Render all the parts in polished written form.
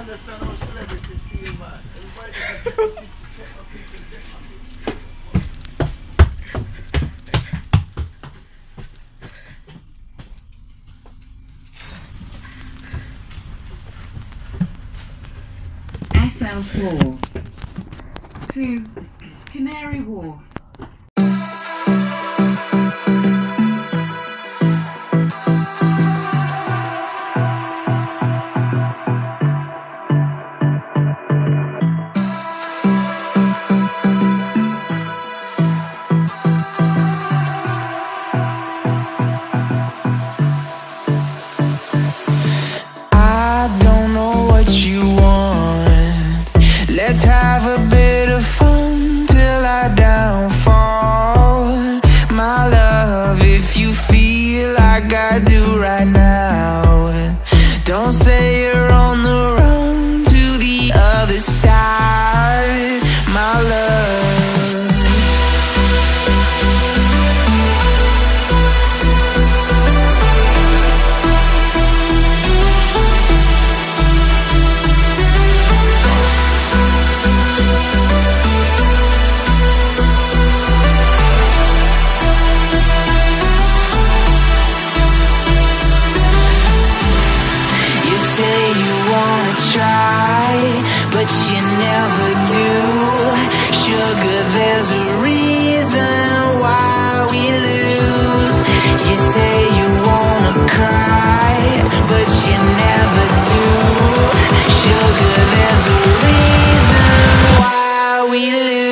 understand how celebrity feel, man. Everybody just take my picture, take my picture, take my picture. SL4 to Canary Wharf. Let's have a bit of fun till I downfall. My love, if you feel like I do right now, don't say you're on the run to the other side, my love. But you never do. Sugar, there's a reason why we lose. You say you wanna cry, but you never do. Sugar, there's a reason why we lose.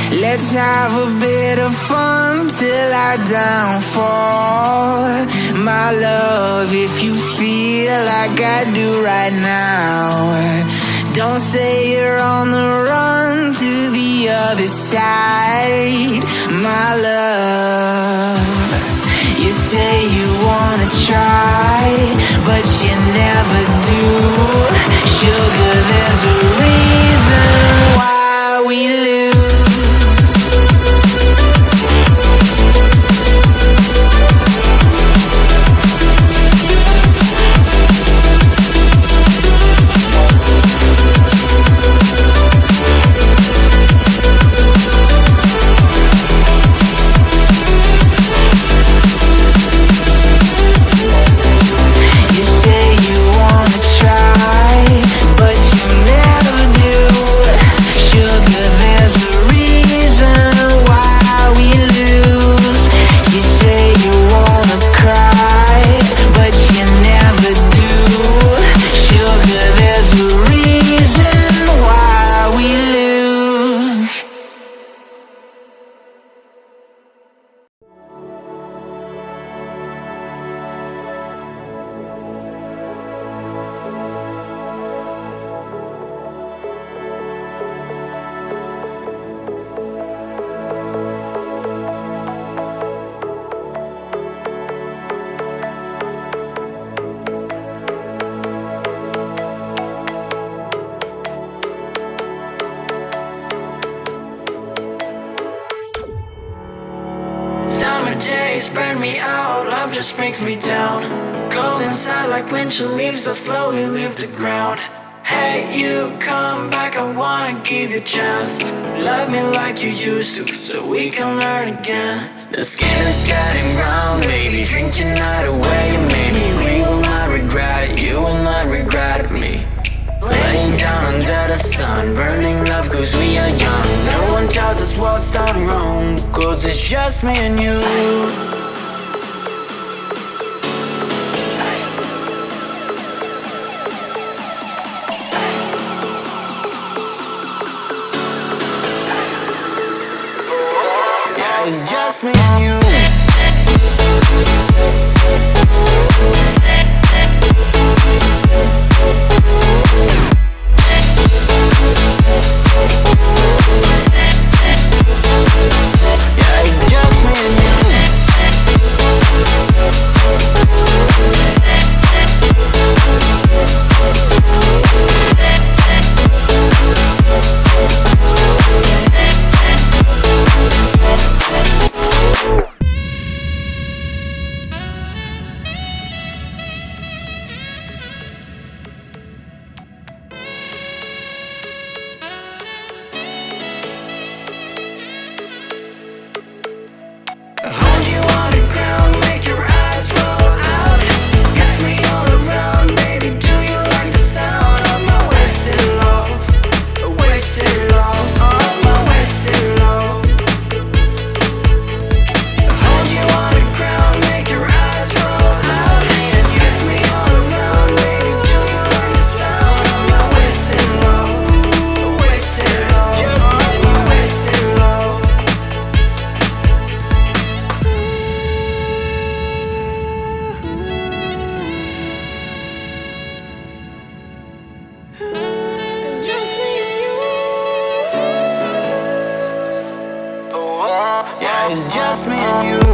Let's have a bit of fun till I downfall. My love, if you feel like I do right now, don't say you're on the run to the other side, my love. You say you wanna try, but you never do. Sugar, there's a reason why we lose. Days burn me out, love just brings me down. Go inside like winter leaves that slowly leave the ground. Hey, you come back, I wanna give you a chance. Love me like you used to, so we can learn again. The skin is getting brown, baby, drink your night away. Maybe we will not regret it, you will not regret me. Laying down under the sun, burning love cause we are young. No one tells us what's done wrong, cause it's just me and you. It's just me and you.